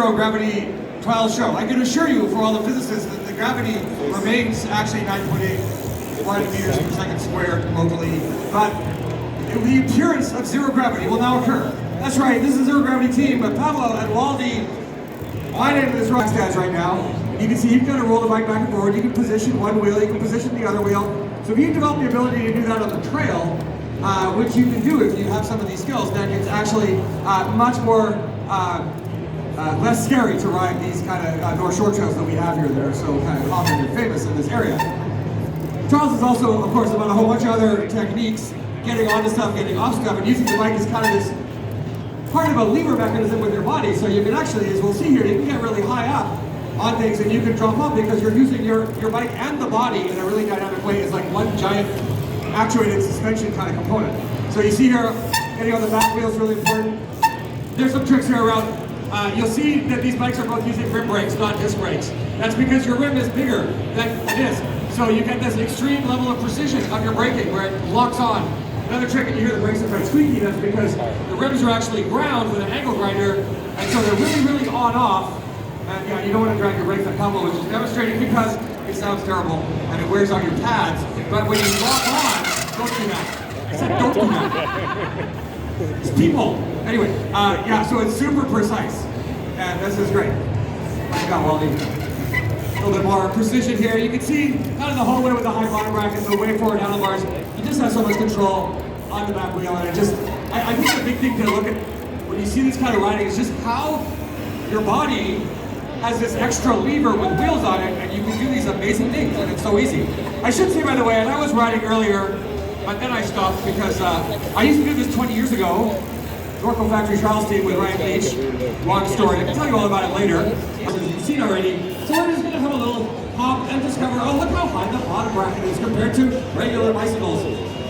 Zero gravity trial show. I can assure you, for all the physicists, that the gravity remains actually 9.81 meters per second squared locally, but the appearance of zero gravity will now occur. That's right, this is a zero gravity team, but Pablo and Waldy on into this rock stands right now. You can see you've got to roll the bike back and forward. You can position one wheel, you can position the other wheel. So if you develop the ability to do that on the trail, which you can do if you have some of these skills, then it's actually much more less scary to ride these kind of North Shore trails that we have here that are so kind of common and famous in this area. Trials is also, of course, about a whole bunch of other techniques, getting onto stuff, getting off stuff, and using the bike as kind of this part of a lever mechanism with your body. So you can actually, as we'll see here, you can get really high up on things and you can drop off because you're using your bike and the body in a really dynamic way. It's like one giant actuated suspension kind of component. So you see here, getting on the back wheel is really important. There's some tricks here around. You'll see that these bikes are both using rim brakes, not disc brakes. That's because your rim is bigger than the disc. So you get this extreme level of precision of your braking where it locks on. Another trick, and you hear the brakes are quite squeaky, that's because the rims are actually ground with an angle grinder, and so they're really, really on-off. And yeah, you don't want to drag your brakes on Pablo, which is demonstrating because it sounds terrible and it wears on your pads. But when you lock on, don't do that. I said don't do that. It's people. Anyway, yeah, so it's super precise. And this is great. I got Waldy. A little bit more precision here. You can see kind of the whole way with the high bottom bracket, the way forward handlebars. You just have so much control on the back wheel. And I think the big thing to look at when you see this kind of riding is just how your body has this extra lever with wheels on it, and you can do these amazing things, and it's so easy. I should say, by the way, and I was riding earlier, but then I stopped because I used to do this 20 years ago. Norco Factory Trials team with Ryan Leach. Long story. I can tell you all about it later, as you've seen already. So we're just going to have a little hop and discover, oh, look how high the bottom bracket is compared to regular bicycles.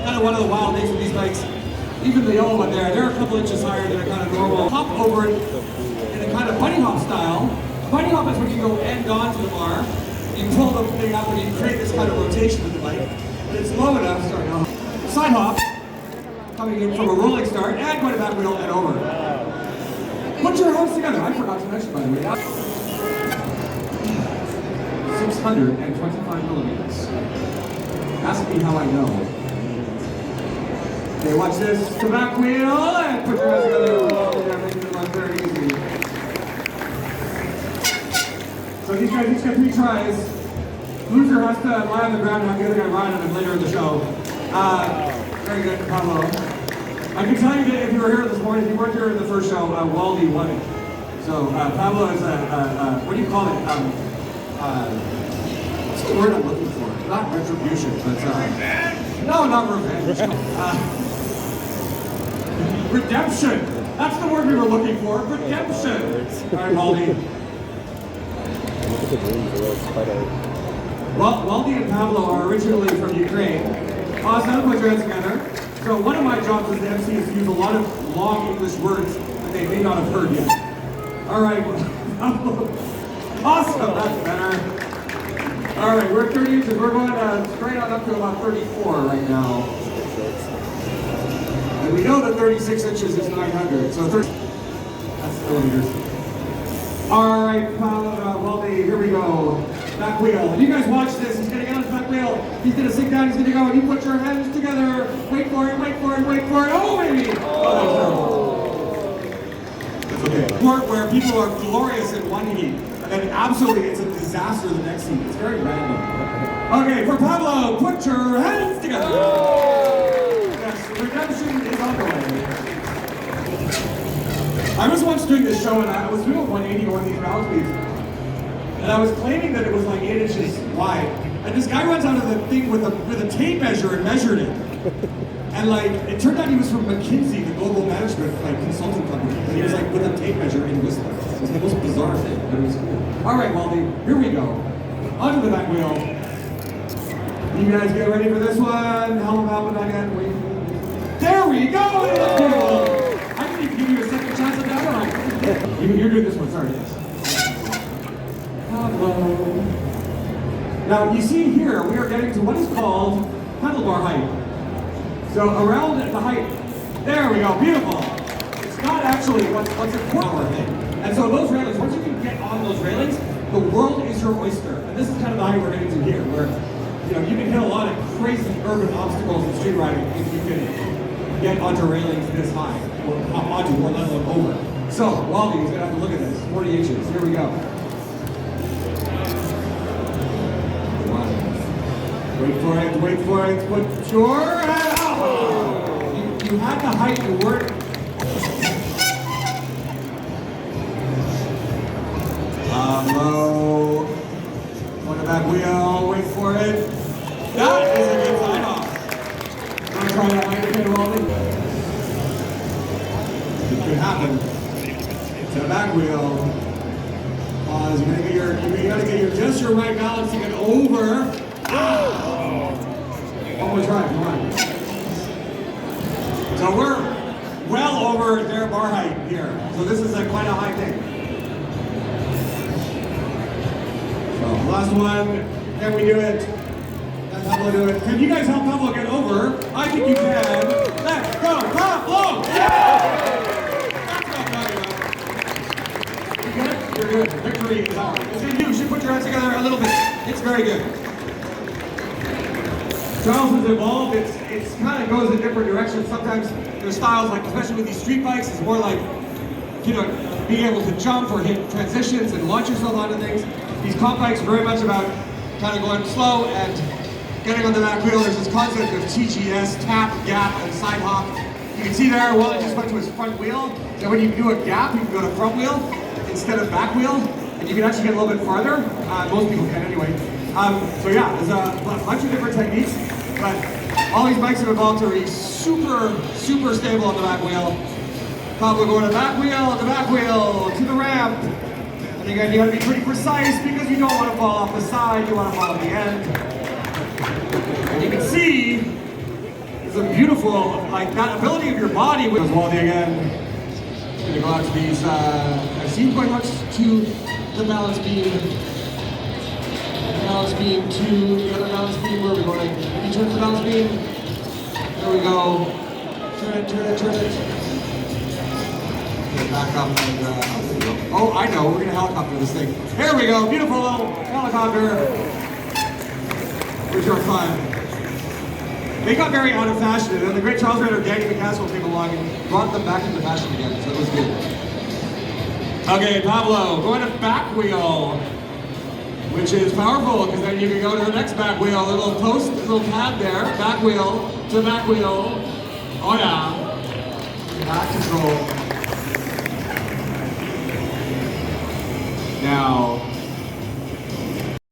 Kind of one of the wild things with these bikes. Even the yellow one there, they're a couple inches higher than a kind of normal. Hop over it in a kind of bunny hop style. Bunny hop is when you go end on to the bar, you pull the thing up and you create this kind of rotation with the bike. But it's low enough, sorry, no. Side hop. Coming in from a rolling start, and going to back wheel and over. Put your hands together. I forgot to mention, by the way. 625 millimeters. Ask me how I know. Okay, watch this. The back wheel, and put your hands together. Oh, yeah, making it run very easy. So these guys each get 3 tries. Loser has to lie on the ground and have the other guy ride on him later in the show. Very good, Pablo. I can tell you that if you were here this morning, if you weren't here in the first show, Waldy won it. So Pablo is what do you call it? What's the word I'm looking for? Not retribution, but no, not revenge. Redemption. That's the word we were looking for. Redemption. All right, Waldy. Well, Waldy and Pablo are originally from Ukraine. Awesome, put your hands together. So one of my jobs as the MC is to use a lot of long English words that they may not have heard yet. All right, awesome, that's better. All right, we're 30 inches. We're going straight on up to about 34 right now. And we know that 36 inches is 900, so 30, that's millimeters. All right, Waldy, here we go. Back wheel. And you guys watch this. He's going to get on his back wheel. He's going to sink down. He's going to go. And you put your hands together. Wait for it. Wait for it. Wait for it. Oh, baby. Oh, that was terrible. That's okay. Sport where people are glorious in one heat, and then absolutely it's a disaster the next heat. It's very random. Okay, for Pablo, put your hands together. Yes, redemption is on the way. I was once doing this show, and I was doing 180 going these round speeds. And I was claiming that it was like 8 inches wide. And this guy runs out of the thing with a tape measure and measured it. And like, it turned out he was from McKinsey, the global management consulting company. And he was like with a tape measure and whistling. It was the most bizarre thing, but it was cool. All right, Waldy, here we go. Onto the back wheel. You guys get ready for this one? Helm out, but not yet. Wait. There we go! I didn't even give you a second chance at that one. You're doing this one, sorry. Yes. Hello. Now you see here, we are getting to what is called handlebar height. So around the height, there we go, beautiful. It's not actually what's important thing. And so those railings, once you can get on those railings, the world is your oyster. And this is kind of the height we're heading to here, where you can hit a lot of crazy urban obstacles in street riding if you can get onto railings this high, or onto, or let alone over. So, Waldy is gonna have to look at this, 40 inches, here we go. Wait for it, put your head out. You had the height, you weren't. Low. On the back wheel, wait for it. That is a good sign off. You want to try that height again, Waldy? It could happen. To the back wheel. Pause, you gotta get just your right balance to get over. One more try, come on. So we're well over their bar height here. So this is quite a high thing. So last one, can we do it? Let Pablo do it. Can you guys help Pablo get over? I think you can. Let's go, Pablo! That's what I'm talking about. You good? You're good. Victory is ours. You should put your hands together a little bit. It's very good. Charles has evolved, it's kind of goes in different directions. Sometimes their styles, like especially with these street bikes, is more like, being able to jump or hit transitions and launch yourself onto things. These comp bikes are very much about kind of going slow and getting on the back wheel. There's this concept of TGS, tap, gap, and side hop. You can see there, Wally just went to his front wheel. So when you do a gap, you can go to front wheel instead of back wheel, and you can actually get a little bit farther. Most people can anyway. So yeah, there's a bunch of different techniques, but all these bikes have evolved to be super, super stable on the back wheel. Pablo going to the back wheel, to the ramp. And again, you gotta be pretty precise because you don't want to fall off the side, you want to fall off the end. And you can see, it's a beautiful, that ability of your body with Waldy again. Gonna go out to these, I've seen quite much to the balance beam. Balance beam to the other balance beam. Where are we going? Can you turn the balance beam? There we go. Turn it. Get back up and, oh, I know, we're gonna helicopter this thing. Here we go, beautiful little helicopter. Which are fun. They got very out of fashion, and then the great Charles Rider, Danny McCaskill came along and brought them back into fashion again, so it was good. Okay, Pablo, going to back wheel. Which is powerful, because then you can go to the next back wheel, a little post, a little pad there, back wheel, to back wheel, oh yeah, back control. Now,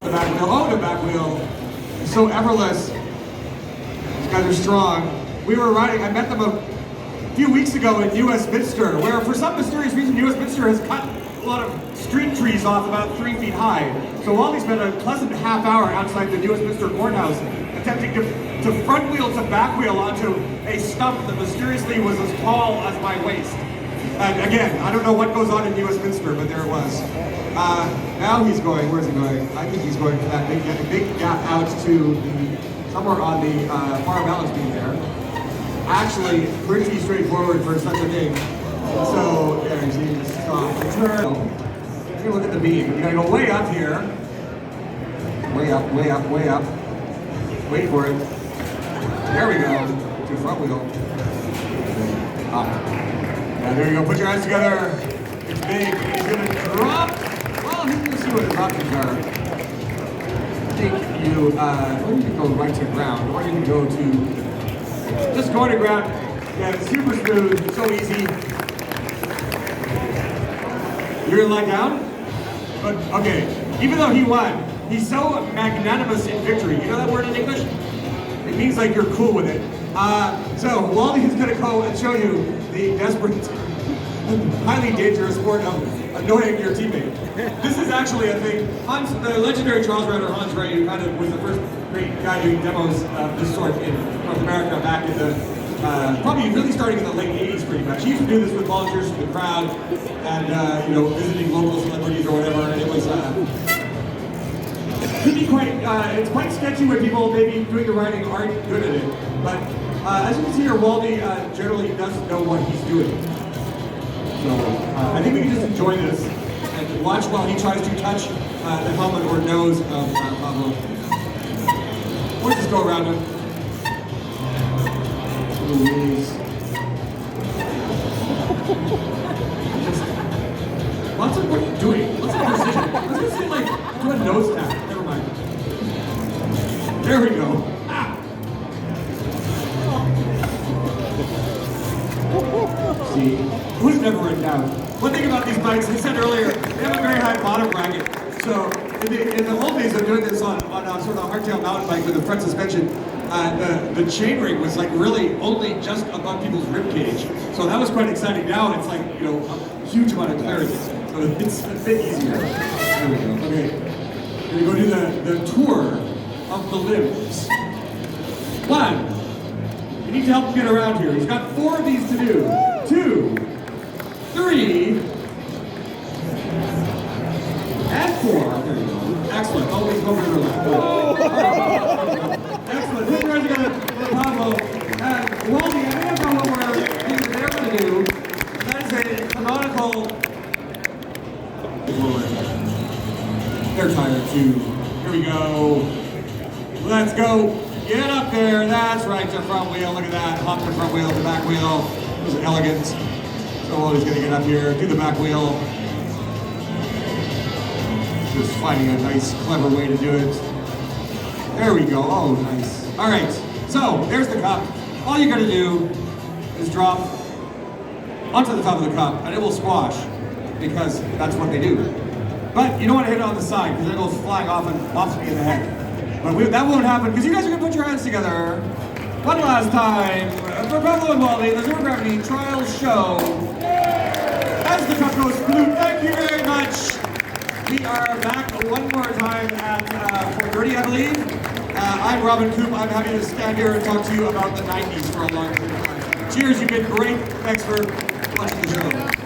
the back wheel, the back wheel, it's so effortless. These guys are strong. We were riding, I met them a few weeks ago in U.S. Minster, where for some mysterious reason, U.S. Minster has cut a lot of street trees off about 3 feet high. So Wally spent a pleasant half hour outside the U.S. Minster courthouse attempting to front wheel to back wheel onto a stump that mysteriously was as tall as my waist. And again, I don't know what goes on in U.S. Minster, but there it was. Now he's going, where's he going? I think he's going for that big gap out to somewhere on the far balance beam there. Actually, pretty straightforward for such a thing. So, there you see, just stop, turn. Take a look at the beam. You gotta go way up here. Way up. Wait for it. There we go. To front wheel. Up. Yeah, there you go. Put your hands together. It's big. He's gonna drop. Well, he's gonna see what his options are. I think you can go right to ground, or you can go to just going to ground. Yeah, it's super smooth, so easy. You're gonna lie down? But, okay, even though he won, he's so magnanimous in victory. You know that word in English? It means like you're cool with it. So, Waldy is gonna go and show you the desperate, highly dangerous sport of annoying your teammate. This is actually a thing. Hans, the legendary Charles Rider Hans Ray, who kind of was the first great guy doing demos of this sort in North America back in the probably really starting in the late 80s pretty much. He used to do this with volunteers from the crowd and visiting local celebrities or whatever, and it was could be quite it's quite sketchy when people maybe doing the riding aren't good at it. But as you can see here, Waldy generally doesn't know what he's doing. So I think we can just enjoy this and watch while he tries to touch the helmet or nose of Pablo. Or just go around him. Louise. Lots of what you're doing. Lots of precision. Let's just say like do a nose tap. Never mind. There we go. Ah. See, who's never in doubt? One thing about these bikes, I said earlier, they have a very high bottom bracket. So in the old days of doing this on a sort of hardtail mountain bike with a front suspension, the chainring was like really only just above people's rib cage. So that was quite exciting. Now it's like, you know, a huge amount of clearance. So it's a bit easier. There we go. Okay. We're going to do the tour of the limbs. 1. You need to help him get around here. He's got 4 of these to do. 2, 3, and 4. There you go. Excellent. Always go to the left. Excellent. Put your hands together for Pablo. And Waldy, I think about what they're going to do. That is a canonical. They're tired too. Here we go. Let's go. Get up there. That's right. The front wheel. Look at that. Hop the front wheel, the back wheel. It was elegant. So Waldy's going to get up here, do the back wheel. Just finding a nice, clever way to do it. There we go. Oh, nice. All right. So there's the cup. All you got to do is drop onto the top of the cup, and it will squash because that's what they do. But you don't want to hit it on the side because it goes flying off and bops me in the head. But that won't happen because you guys are going to put your hands together one last time for Pablo and Waldy, the Zero Gravity Trial Show. As the cup goes blue, thank you very much. We are back one more time at 4:30, I believe. I'm Robin Coop. I'm happy to stand here and talk to you about the 90s for a long time. Cheers, you've been great. Thanks for watching the show.